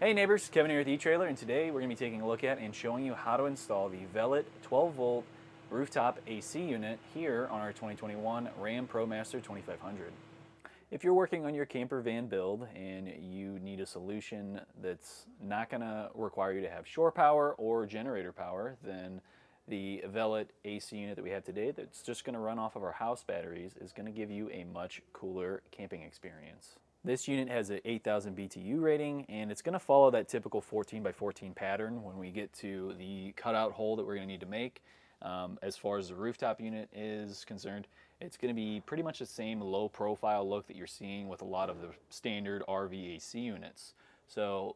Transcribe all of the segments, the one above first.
Hey neighbors, Kevin here with etrailer, and today we're going to be taking a look at and showing you how to install the Velit 12 volt rooftop AC unit here on our 2021 Ram ProMaster 2500. If you're working on your camper van build and you need a solution that's not going to require you to have shore power or generator power, then the Velit AC unit that we have today that's just going to run off of our house batteries is going to give you a much cooler camping experience. This unit has an 8,000 BTU rating, and it's going to follow that typical 14 by 14 pattern when we get to the cutout hole that we're going to need to make. As far as the rooftop unit is concerned, it's going to be pretty much the same low profile look that you're seeing with a lot of the standard RV AC units. So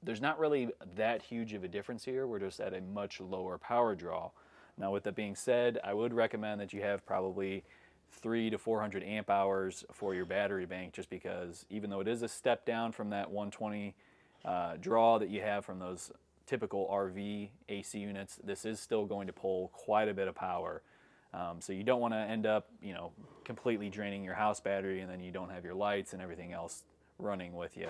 there's not really that huge of a difference here. We're just at a much lower power draw. Now with that being said, I would recommend that you have probably 300 to 400 amp hours for your battery bank, just because even though it is a step down from that 120 draw that you have from those typical RV AC units, this is still going to pull quite a bit of power. So you don't want to end up, completely draining your house battery and then you don't have your lights and everything else running with you.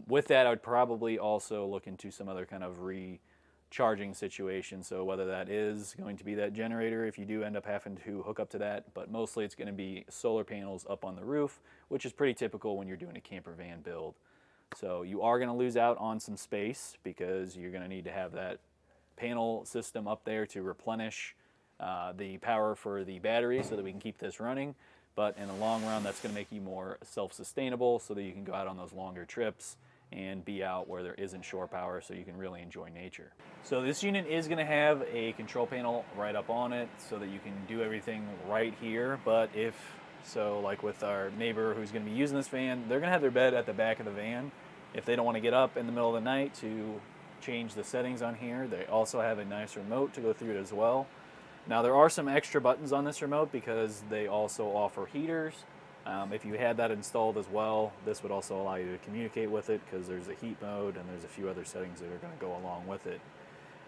With that, I would probably also look into some other kind of recharging situation. So whether that is going to be that generator, if you do end up having to hook up to that, but mostly it's going to be solar panels up on the roof, which is pretty typical when you're doing a camper van build. So you are going to lose out on some space because you're going to need to have that panel system up there to replenish the power for the battery so that we can keep this running. But in the long run, that's going to make you more self-sustainable so that you can go out on those longer trips and be out where there isn't shore power so you can really enjoy nature. So this unit is going to have a control panel right up on it so that you can do everything right here. But like with our neighbor who's going to be using this van, they're going to have their bed at the back of the van. If they don't want to get up in the middle of the night to change the settings on here, they also have a nice remote to go through it as well. Now there are some extra buttons on this remote because they also offer heaters. If you had that installed as well, this would also allow you to communicate with it because there's a heat mode and there's a few other settings that are going to go along with it.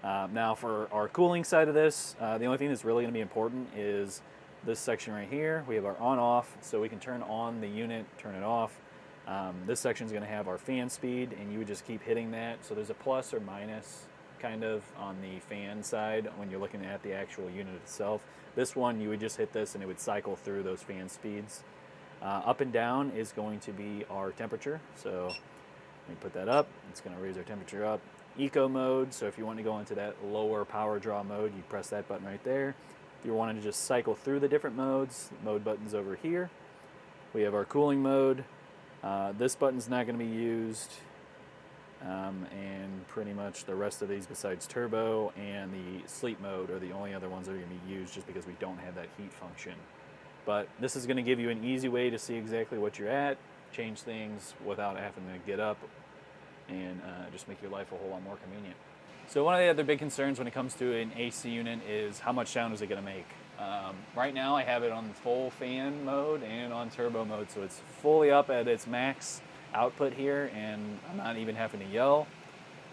Now for our cooling side of this, the only thing that's really going to be important is this section right here. We have our on-off, so we can turn on the unit, turn it off. This section is going to have our fan speed, and you would just keep hitting that. So there's a plus or minus kind of on the fan side when you're looking at the actual unit itself. This one, you would just hit this and it would cycle through those fan speeds. Up and down is going to be our temperature. So let me put that up. It's going to raise our temperature up. Eco mode, so if you want to go into that lower power draw mode, you press that button right there. If you wanted to just cycle through the different modes, mode button's over here. We have our cooling mode. This button's not going to be used. And pretty much the rest of these besides turbo and the sleep mode are the only other ones that are going to be used just because we don't have that heat function. But this is going to give you an easy way to see exactly what you're at, change things without having to get up, and just make your life a whole lot more convenient. So one of the other big concerns when it comes to an AC unit is how much sound is it going to make. Right now I have it on full fan mode and on turbo mode, so it's fully up at its max output here, and I'm not even having to yell.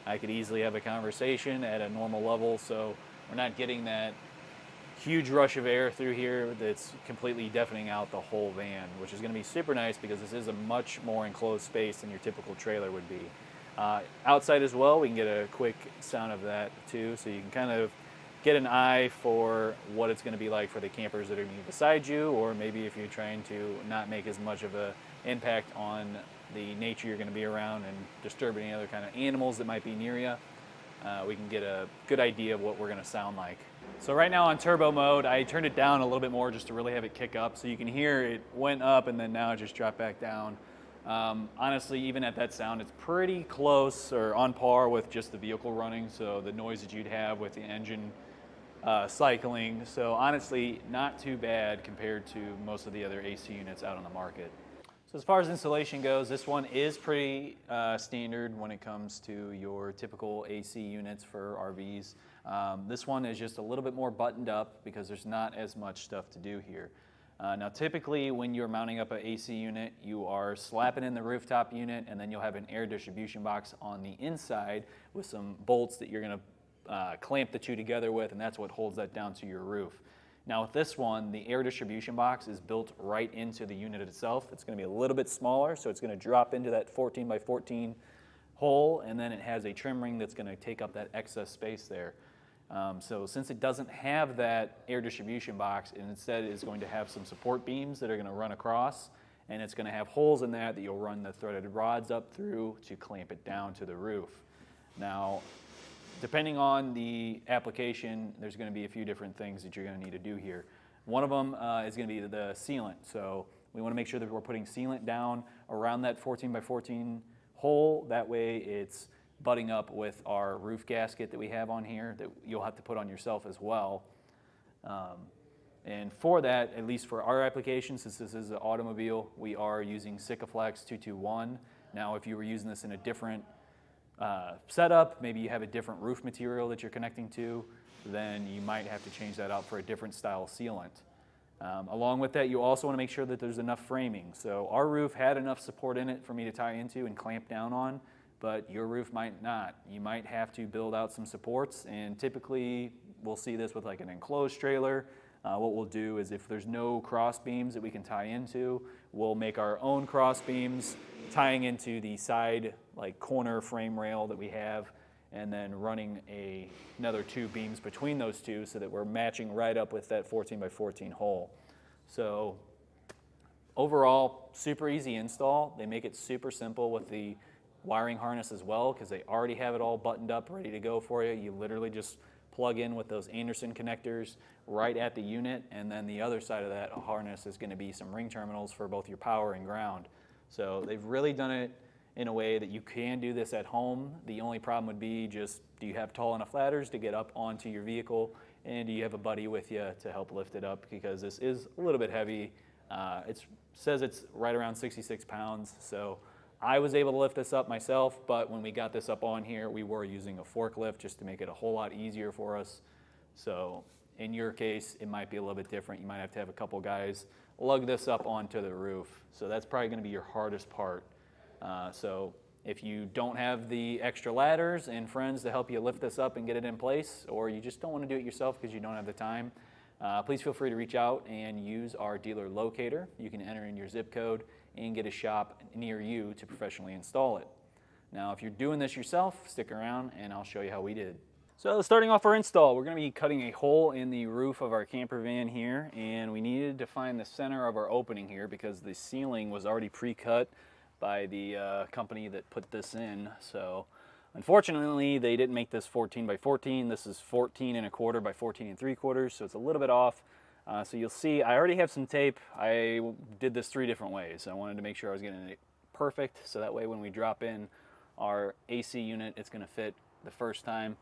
I could easily have a conversation at a normal level, so we're not getting that huge rush of air through here that's completely deafening out the whole van, which is going to be super nice because this is a much more enclosed space than your typical trailer would be. Outside as well, we can get a quick sound of that too, so you can kind of get an eye for what it's going to be like for the campers that are going to be beside you, or maybe if you're trying to not make as much of an impact on the nature you're going to be around and disturb any other kind of animals that might be near you. We can get a good idea of what we're going to sound like. So right now on turbo mode, I turned it down a little bit more just to really have it kick up, so you can hear it went up and then now it just dropped back down. Honestly, even at that sound, it's pretty close or on par with just the vehicle running, so the noise that you'd have with the engine cycling. So honestly, not too bad compared to most of the other AC units out on the market. So as far as installation goes, this one is pretty standard when it comes to your typical AC units for RVs. This one is just a little bit more buttoned up because there's not as much stuff to do here. Now typically when you're mounting up an AC unit, you are slapping in the rooftop unit and then you'll have an air distribution box on the inside with some bolts that you're going to clamp the two together with, and that's what holds that down to your roof. Now with this one, the air distribution box is built right into the unit itself. It's going to be a little bit smaller, so it's going to drop into that 14 by 14 hole, and then it has a trim ring that's going to take up that excess space there. So since it doesn't have that air distribution box, it instead is going to have some support beams that are going to run across, and it's going to have holes in that you'll run the threaded rods up through to clamp it down to the roof. Now, depending on the application, there's going to be a few different things that you're going to need to do here. One of them is going to be the sealant. So we want to make sure that we're putting sealant down around that 14 by 14 hole. That way it's butting up with our roof gasket that we have on here that you'll have to put on yourself as well. And for that, at least for our application, since this is an automobile, we are using Sikaflex 221. Now, if you were using this in a different setup, maybe you have a different roof material that you're connecting to, then you might have to change that out for a different style sealant. Along with that, you also want to make sure that there's enough framing. So our roof had enough support in it for me to tie into and clamp down on, but your roof might not. You might have to build out some supports, and typically we'll see this with like an enclosed trailer. What we'll do is if there's no cross beams that we can tie into, we'll make our own cross beams tying into the side like corner frame rail that we have, and then running another 2 beams between those two so that we're matching right up with that 14 by 14 hole. So overall, super easy install. They make it super simple with the wiring harness as well, because they already have it all buttoned up, ready to go for you. You literally just plug in with those Anderson connectors right at the unit, and then the other side of that harness is going to be some ring terminals for both your power and ground. So they've really done it in a way that you can do this at home. The only problem would be just, do you have tall enough ladders to get up onto your vehicle, and do you have a buddy with you to help lift it up, because this is a little bit heavy. It says it's right around 66 pounds, so I was able to lift this up myself, but when we got this up on here, we were using a forklift just to make it a whole lot easier for us. So in your case, it might be a little bit different. You might have to have a couple guys lug this up onto the roof. So that's probably going to be your hardest part. So if you don't have the extra ladders and friends to help you lift this up and get it in place, or you just don't want to do it yourself because you don't have the time, please feel free to reach out and use our dealer locator. You can enter in your zip code and get a shop near you to professionally install it. Now, if you're doing this yourself, stick around and I'll show you how we did. So starting off our install, we're going to be cutting a hole in the roof of our camper van here, and we needed to find the center of our opening here because the ceiling was already pre-cut by the company that put this in. So unfortunately, they didn't make this 14 by 14. This is 14 1/4 by 14 3/4, so it's a little bit off. So you'll see I already have some tape. I did this 3 different ways. I wanted to make sure I was getting it perfect, so that way when we drop in our AC unit, it's going to fit the first time.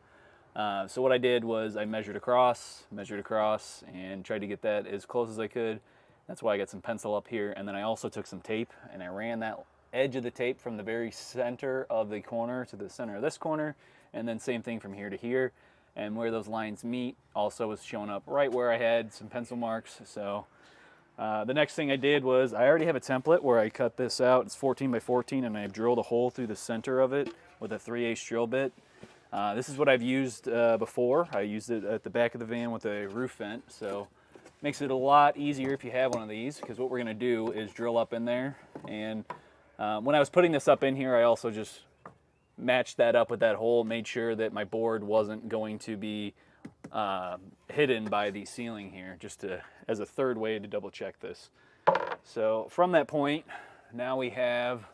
So what I did was I measured across, and tried to get that as close as I could. That's why I got some pencil up here, and then I also took some tape, and I ran that edge of the tape from the very center of the corner to the center of this corner, and then same thing from here to here. And where those lines meet also was shown up right where I had some pencil marks. So the next thing I did was I already have a template where I cut this out. It's 14 by 14, and I've drilled a hole through the center of it with a 3/8 drill bit. This is what I've used before. I used it at the back of the van with a roof vent, so makes it a lot easier if you have one of these, because what we're going to do is drill up in there. And when I was putting this up in here, I also just matched that up with that hole, made sure that my board wasn't going to be hidden by the ceiling here, just as a third way to double check this. So from that point, now we have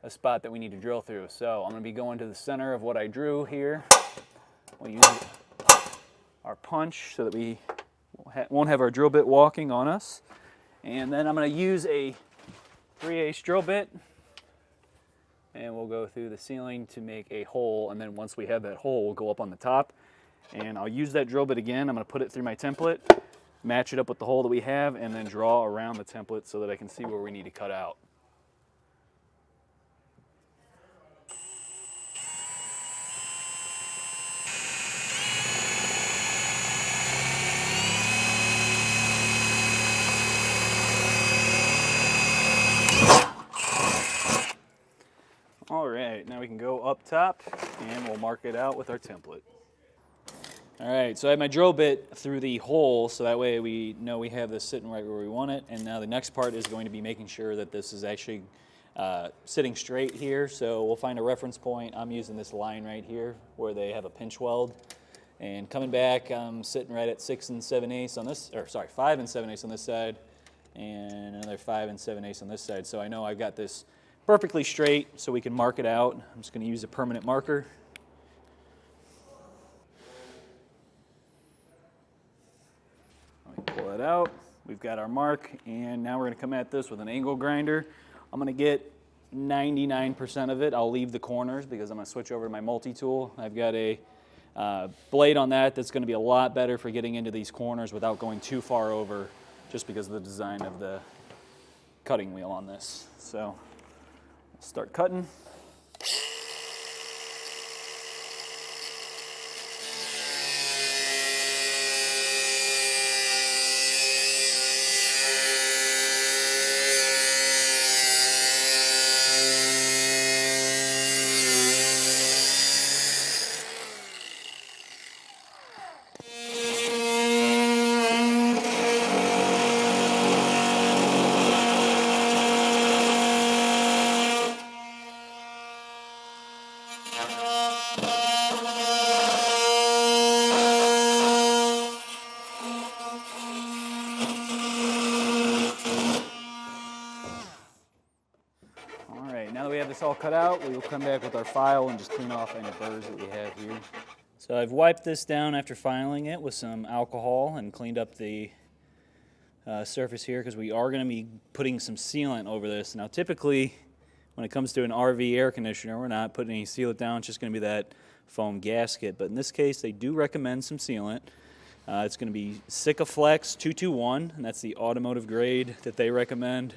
a spot that we need to drill through. So I'm going to be going to the center of what I drew here. We'll use our punch so that we won't have our drill bit walking on us. And then I'm going to use a 3/8 drill bit, and we'll go through the ceiling to make a hole, and then once we have that hole, we'll go up on the top, and I'll use that drill bit again. I'm going to put it through my template, match it up with the hole that we have, and then draw around the template so that I can see where we need to cut out. All right, now we can go up top and we'll mark it out with our template. All right, so I have my drill bit through the hole, so that way we know we have this sitting right where we want it. And now the next part is going to be making sure that this is actually sitting straight here, so we'll find a reference point. I'm using this line right here where they have a pinch weld. And coming back, I'm sitting right at 6 7/8 on this, or sorry, 5 7/8 on this side, and another 5 7/8 on this side. So I know I've got this perfectly straight, so we can mark it out. I'm just going to use a permanent marker. Let me pull it out. We've got our mark, and now we're going to come at this with an angle grinder. I'm going to get 99% of it. I'll leave the corners because I'm going to switch over to my multi-tool. I've got a blade on that's going to be a lot better for getting into these corners without going too far over, just because of the design of the cutting wheel on this. So we'll start cutting. Now that we have this all cut out, we will come back with our file and just clean off any burrs that we have here. So I've wiped this down after filing it with some alcohol and cleaned up the surface here, because we are going to be putting some sealant over this. Now typically when it comes to an RV air conditioner, we're not putting any sealant down, it's just going to be that foam gasket. But in this case they do recommend some sealant. It's going to be Sikaflex 221, and that's the automotive grade that they recommend.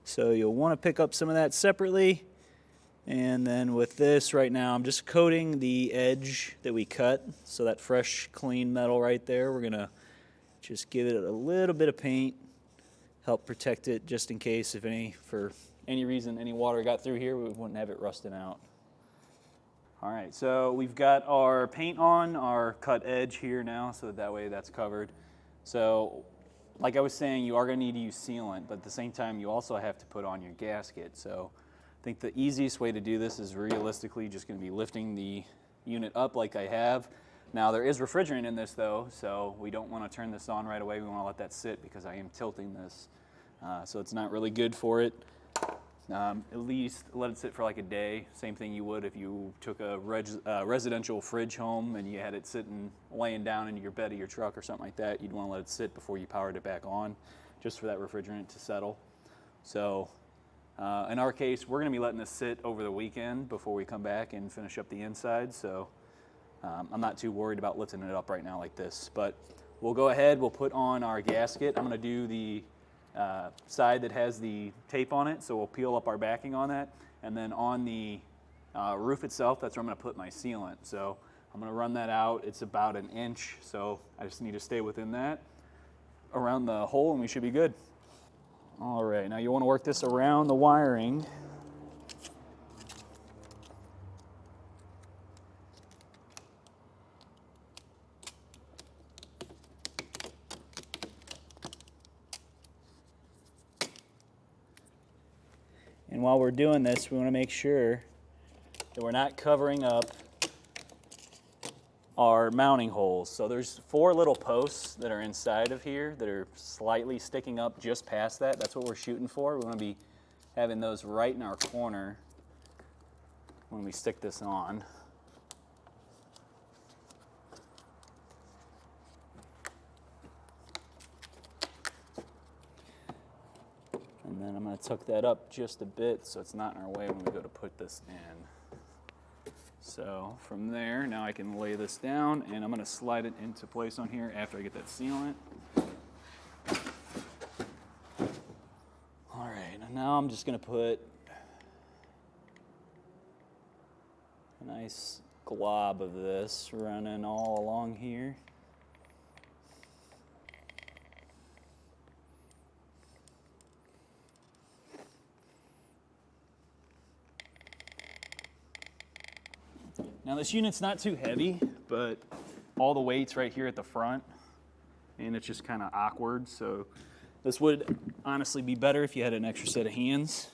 So you'll want to pick up some of that separately. And then with this right now, I'm just coating the edge that we cut. So that fresh, clean metal right there, we're going to just give it a little bit of paint, help protect it just in case if for any reason any water got through here, we wouldn't have it rusting out. All right, so we've got our paint on our cut edge here now, so that way that's covered. So like I was saying, you are going to need to use sealant, but at the same time you also have to put on your gasket. So I think the easiest way to do this is realistically just going to be lifting the unit up like I have. Now there is refrigerant in this though, so we don't want to turn this on right away. We want to let that sit because I am tilting this. So it's not really good for it. At least let it sit for like a day. Same thing you would if you took a residential fridge home and you had it sitting, laying down in your bed of your truck or something like that. You'd want to let it sit before you powered it back on, just for that refrigerant to settle. So in our case, we're going to be letting this sit over the weekend before we come back and finish up the inside. So I'm not too worried about lifting it up right now like this. But we'll go ahead, we'll put on our gasket. I'm going to do the side that has the tape on it, so we'll peel up our backing on that, and then on the roof itself, that's where I'm going to put my sealant. So I'm going to run that out. It's about 1 inch, so I just need to stay within that around the hole and we should be good. All right, now you want to work this around the wiring. And while we're doing this, we want to make sure that we're not covering up our mounting holes. So there's 4 little posts that are inside of here that are slightly sticking up just past that. That's what we're shooting for. We want to be having those right in our corner when we stick this on. And then I'm going to tuck that up just a bit so it's not in our way when we go to put this in. So from there, now I can lay this down and I'm going to slide it into place on here after I get that sealant. All right, and now I'm just going to put a nice glob of this running all along here. Now this unit's not too heavy, but all the weight's right here at the front, and it's just kind of awkward. So this would honestly be better if you had an extra set of hands.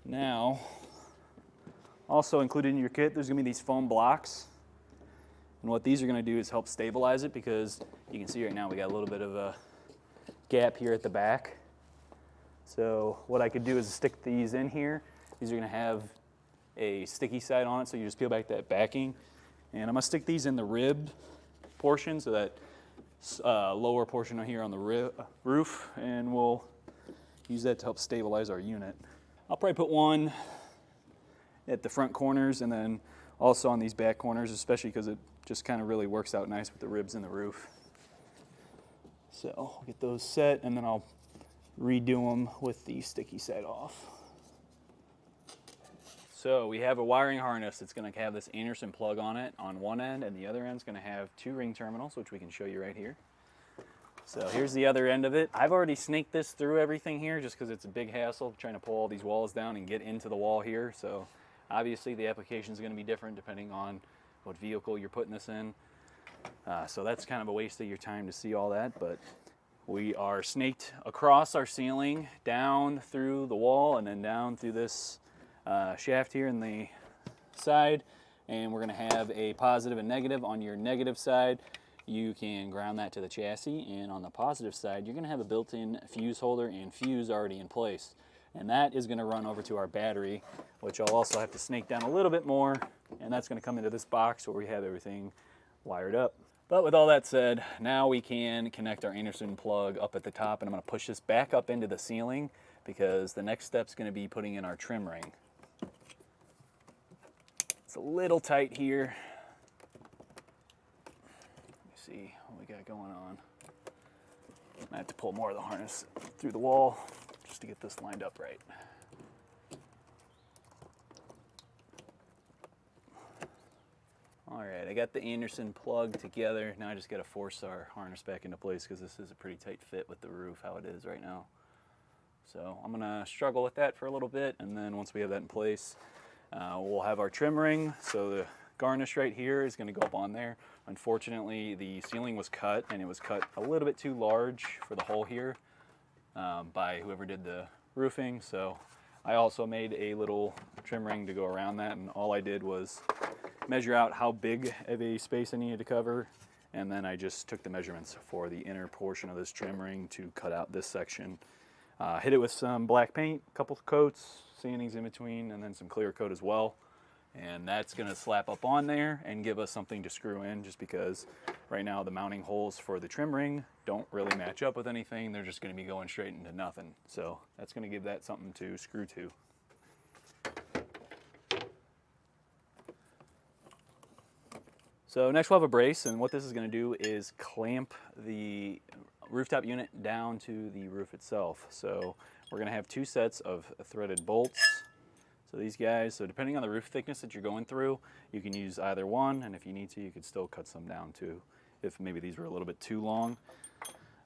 Now, also included in your kit, there's going to be these foam blocks. And what these are going to do is help stabilize it, because you can see right now we got a little bit of a gap here at the back. So what I could do is stick these in here. These are going to have a sticky side on it, so you just peel back that backing. And I'm going to stick these in the rib portion, so that lower portion here on the roof, and we'll use that to help stabilize our unit. I'll probably put one at the front corners and then also on these back corners, especially because it just kind of really works out nice with the ribs in the roof. So I'll get those set, and then I'll redo them with the sticky side off. So we have a wiring harness that's going to have this Anderson plug on it on one end, and the other end is going to have 2 ring terminals, which we can show you right here. So here's the other end of it. I've already snaked this through everything here just because it's a big hassle trying to pull all these walls down and get into the wall here. So obviously the application is going to be different depending on what vehicle you're putting this in. So that's kind of a waste of your time to see all that, but we are snaked across our ceiling, down through the wall, and then down through this shaft here in the side. And we're going to have a positive and negative. On your negative side, you can ground that to the chassis, and on the positive side, you're going to have a built-in fuse holder and fuse already in place. And that is going to run over to our battery, which I'll also have to snake down a little bit more, and that's going to come into this box where we have everything wired up. But with all that said, now we can connect our Anderson plug up at the top, and I'm going to push this back up into the ceiling because the next step is going to be putting in our trim ring. It's a little tight here. See what we got going on. I have to pull more of the harness through the wall just to get this lined up right. All right, I got the Anderson plug together. Now I just got to force our harness back into place because this is a pretty tight fit with the roof how it is right now. So I'm gonna struggle with that for a little bit, and then once we have that in place, we'll have our trim ring. So the garnish right here is going to go up on there. Unfortunately, the ceiling was cut, and it was cut a little bit too large for the hole here by whoever did the roofing. So I also made a little trim ring to go around that, and all I did was measure out how big of a space I needed to cover, and then I just took the measurements for the inner portion of this trim ring to cut out this section. Hit it with some black paint, a couple coats, sandings in between, and then some clear coat as well. And that's going to slap up on there and give us something to screw in, just because right now the mounting holes for the trim ring don't really match up with anything. They're just going to be going straight into nothing. So that's going to give that something to screw to. So next we'll have a brace, and what this is going to do is clamp the rooftop unit down to the roof itself. So we're going to have 2 sets of threaded bolts. So these guys, so depending on the roof thickness that you're going through, you can use either one, and if you need to, you could still cut some down too, if maybe these were a little bit too long.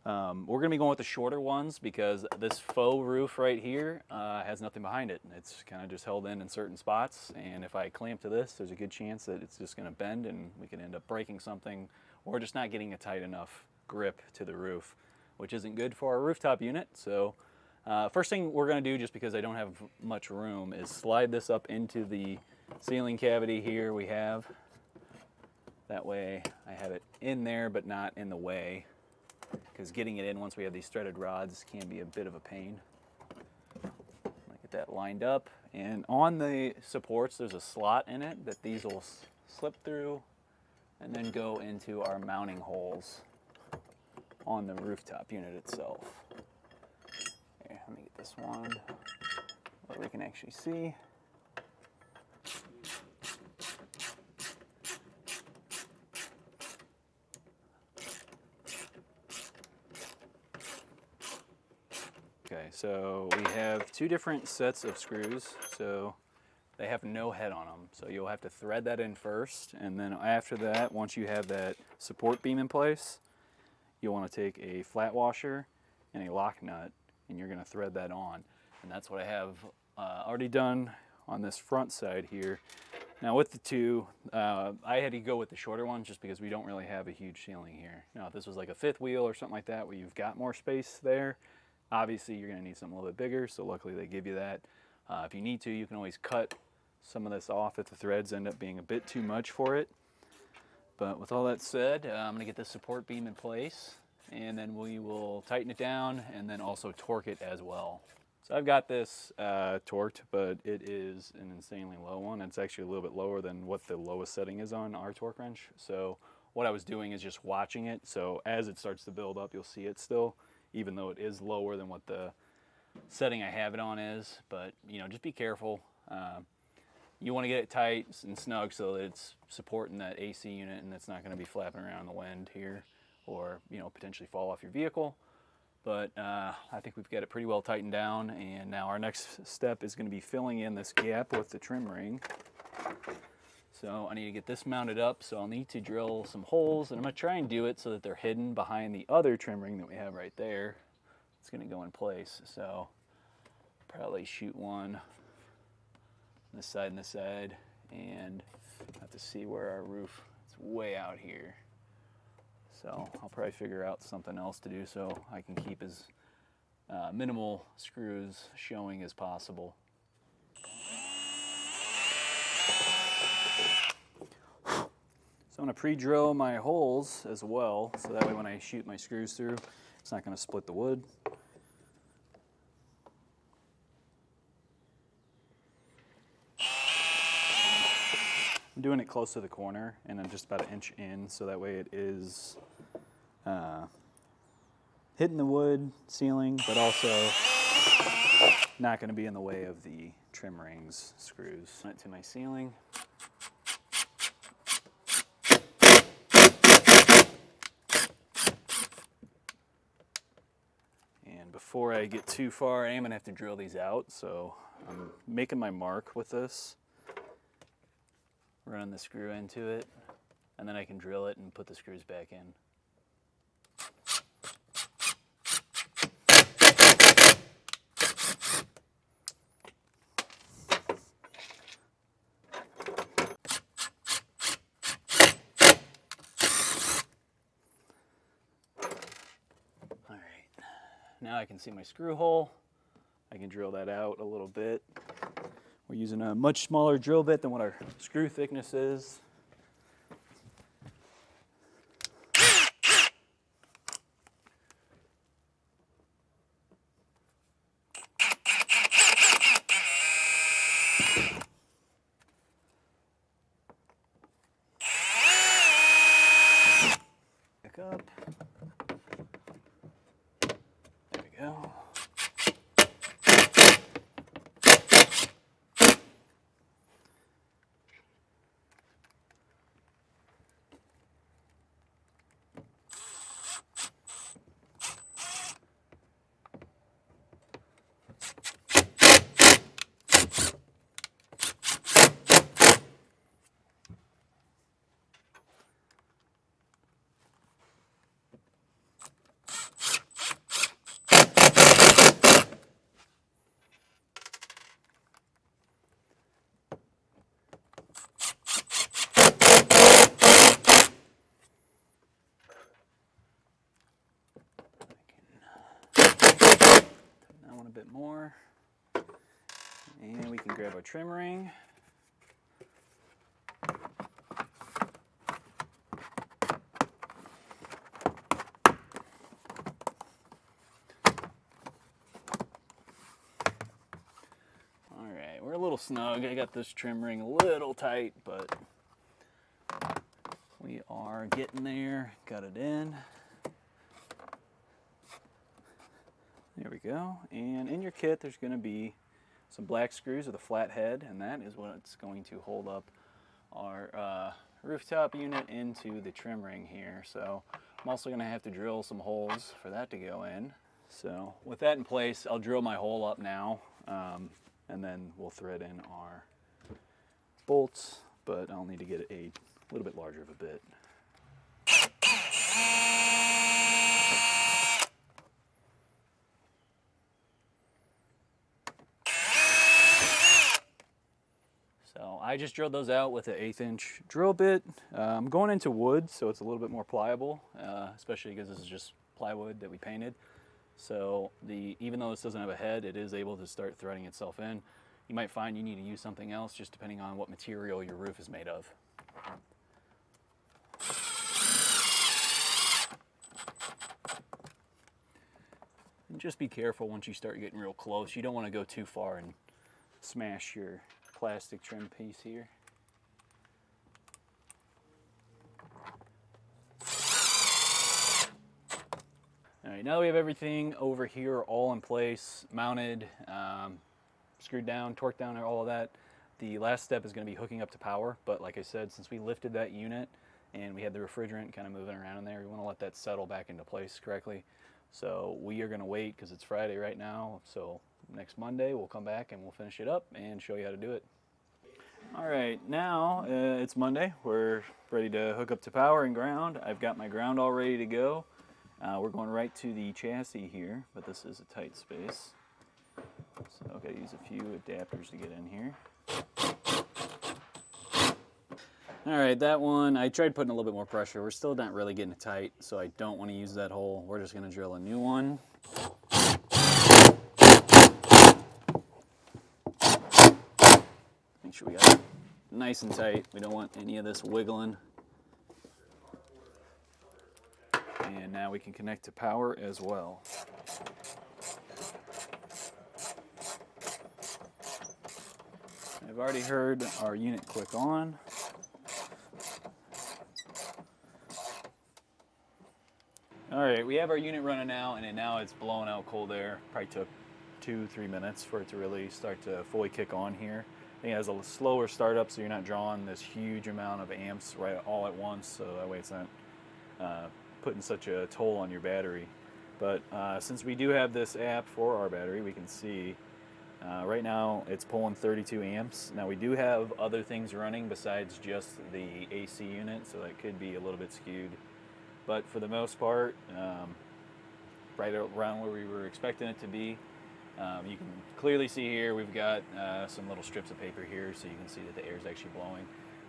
We're going to be going with the shorter ones because this faux roof right here has nothing behind it. It's kind of just held in certain spots, and if I clamp to this, there's a good chance that it's just going to bend and we can end up breaking something or just not getting a tight enough grip to the roof, which isn't good for our rooftop unit. So first thing we're going to do, just because I don't have much room, is slide this up into the ceiling cavity here we have. That way I have it in there but not in the way, because getting it in once we have these threaded rods can be a bit of a pain. Get that lined up, and on the supports there's a slot in it that these will slip through and then go into our mounting holes on the rooftop unit itself. Here, let me get this one where we can actually see. Okay, so we have 2 different sets of screws. So they have no head on them. So you'll have to thread that in first, and then after that, once you have that support beam in place, you'll want to take a flat washer and a lock nut, and you're going to thread that on. And that's what I have already done on this front side here. Now with the two, I had to go with the shorter one just because we don't really have a huge ceiling here. Now if this was like a fifth wheel or something like that where you've got more space there, obviously you're going to need something a little bit bigger, so luckily they give you that. If you need to, you can always cut some of this off if the threads end up being a bit too much for it. But with all that said, I'm going to get this support beam in place, and then we will tighten it down and then also torque it as well. So I've got this torqued, but it is an insanely low one. It's actually a little bit lower than what the lowest setting is on our torque wrench. So what I was doing is just watching it. So as it starts to build up, you'll see it still, even though it is lower than what the setting I have it on is. But you know, just be careful. You want to get it tight and snug so that it's supporting that AC unit and it's not going to be flapping around in the wind here, or you know, potentially fall off your vehicle. But I think we've got it pretty well tightened down, and now our next step is going to be filling in this gap with the trim ring. So I need to get this mounted up, so I'll need to drill some holes, and I'm going to try and do it so that they're hidden behind the other trim ring that we have right there. It's going to go in place, so probably shoot one this side and this side, and have to see where our roof, it's way out here. So I'll probably figure out something else to do so I can keep as minimal screws showing as possible. So I'm going to pre-drill my holes as well, so that way when I shoot my screws through, it's not going to split the wood. I'm doing it close to the corner, and I'm just about an inch in, so that way it is hitting the wood ceiling, but also not going to be in the way of the trim rings screws. It to my ceiling. And before I get too far, I am going to have to drill these out, so I'm making my mark with this. Run the screw into it, and then I can drill it and put the screws back in. All right, now I can see my screw hole. I can drill that out a little bit. We're using a much smaller drill bit than what our screw thickness is. Back up. There we go. A bit more, and we can grab our trim ring. All right, we're a little snug. I got this trim ring a little tight, but we are getting there. Got it in. There we go, and in your kit there's going to be some black screws with a flat head, and that is what's going to hold up our rooftop unit into the trim ring here. So I'm also going to have to drill some holes for that to go in. So with that in place, I'll drill my hole up now, and then we'll thread in our bolts, but I'll need to get a little bit larger of a bit. So I just drilled those out with an 1/8 inch drill bit. I'm going into wood, so it's a little bit more pliable, especially because this is just plywood that we painted. So even though this doesn't have a head, it is able to start threading itself in. You might find you need to use something else just depending on what material your roof is made of. And just be careful once you start getting real close. You don't want to go too far and smash your plastic trim piece here. All right, now that we have everything over here all in place, mounted, screwed down, torqued down, all of that, the last step is going to be hooking up to power. But like I said, since we lifted that unit and we had the refrigerant kind of moving around in there, we want to let that settle back into place correctly. So we are going to wait because it's Friday right now. So next Monday we'll come back and we'll finish it up and show you how to do it. All right, now it's Monday. We're ready to hook up to power and ground. I've got my ground all ready to go. We're going right to the chassis here, but this is a tight space. So I've got to use a few adapters to get in here. All right, that one, I tried putting a little bit more pressure. We're still not really getting it tight, so I don't want to use that hole. We're just going to drill a new one. Make sure we got it nice and tight. We don't want any of this wiggling. And now we can connect to power as well. I've already heard our unit click on. All right, we have our unit running now, and now it's blowing out cold air. Probably took 2-3 minutes for it to really start to fully kick on here. I think it has a slower startup, so you're not drawing this huge amount of amps right all at once, so that way it's not putting such a toll on your battery. But since we do have this app for our battery, we can see right now it's pulling 32 amps. Now we do have other things running besides just the AC unit, so that could be a little bit skewed. But for the most part, right around where we were expecting it to be. You can clearly see here we've got some little strips of paper here, so you can see that the air is actually blowing.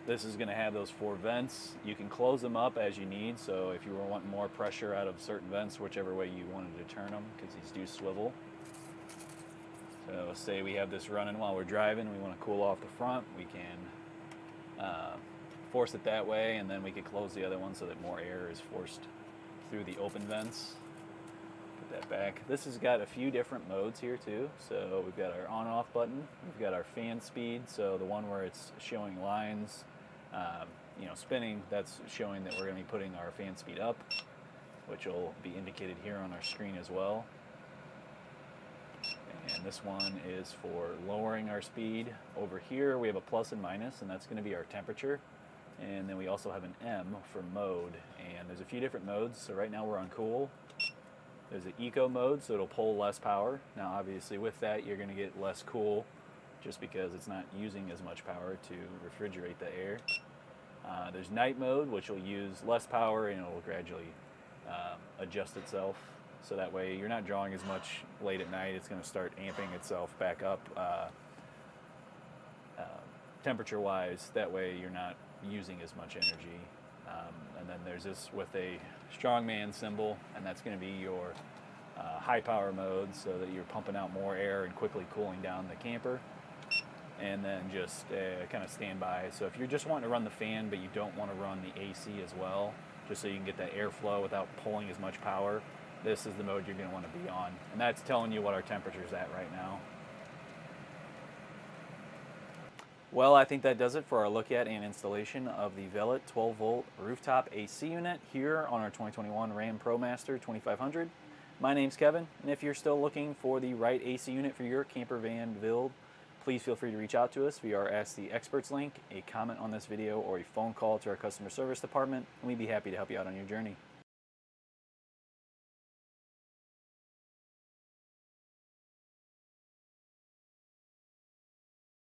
This is going to have those 4 vents. You can close them up as you need, so if you were wanting more pressure out of certain vents, whichever way you wanted to turn them, because these do swivel. So say we have this running while we're driving, we want to cool off the front, we can force it that way, and then we can close the other one so that more air is forced through the open vents. Put that back. This has got a few different modes here too. So we've got our on and off button, we've got our fan speed, so the one where it's showing lines, spinning, that's showing that we're going to be putting our fan speed up, which will be indicated here on our screen as well. And this one is for lowering our speed. Over here we have a plus and minus, and that's going to be our temperature. And then we also have an M for mode, and there's a few different modes. So right now we're on cool. There's an eco mode, so it'll pull less power. Now obviously with that you're going to get less cool just because it's not using as much power to refrigerate the air. There's night mode, which will use less power and it'll gradually adjust itself. So that way you're not drawing as much late at night. It's going to start amping itself back up temperature-wise. That way you're not using as much energy. And then there's this with a strongman symbol, and that's going to be your high power mode, so that you're pumping out more air and quickly cooling down the camper. And then just kind of standby. So if you're just wanting to run the fan but you don't want to run the AC as well, just so you can get that airflow without pulling as much power, this is the mode you're going to want to be on. And that's telling you what our temperature is at right now. Well, I think that does it for our look at and installation of the Velit 12 volt rooftop AC unit here on our 2021 Ram ProMaster 2500. My name's Kevin, and if you're still looking for the right AC unit for your camper van build, please feel free to reach out to us via our Ask the Experts link, a comment on this video, or a phone call to our customer service department, and we'd be happy to help you out on your journey.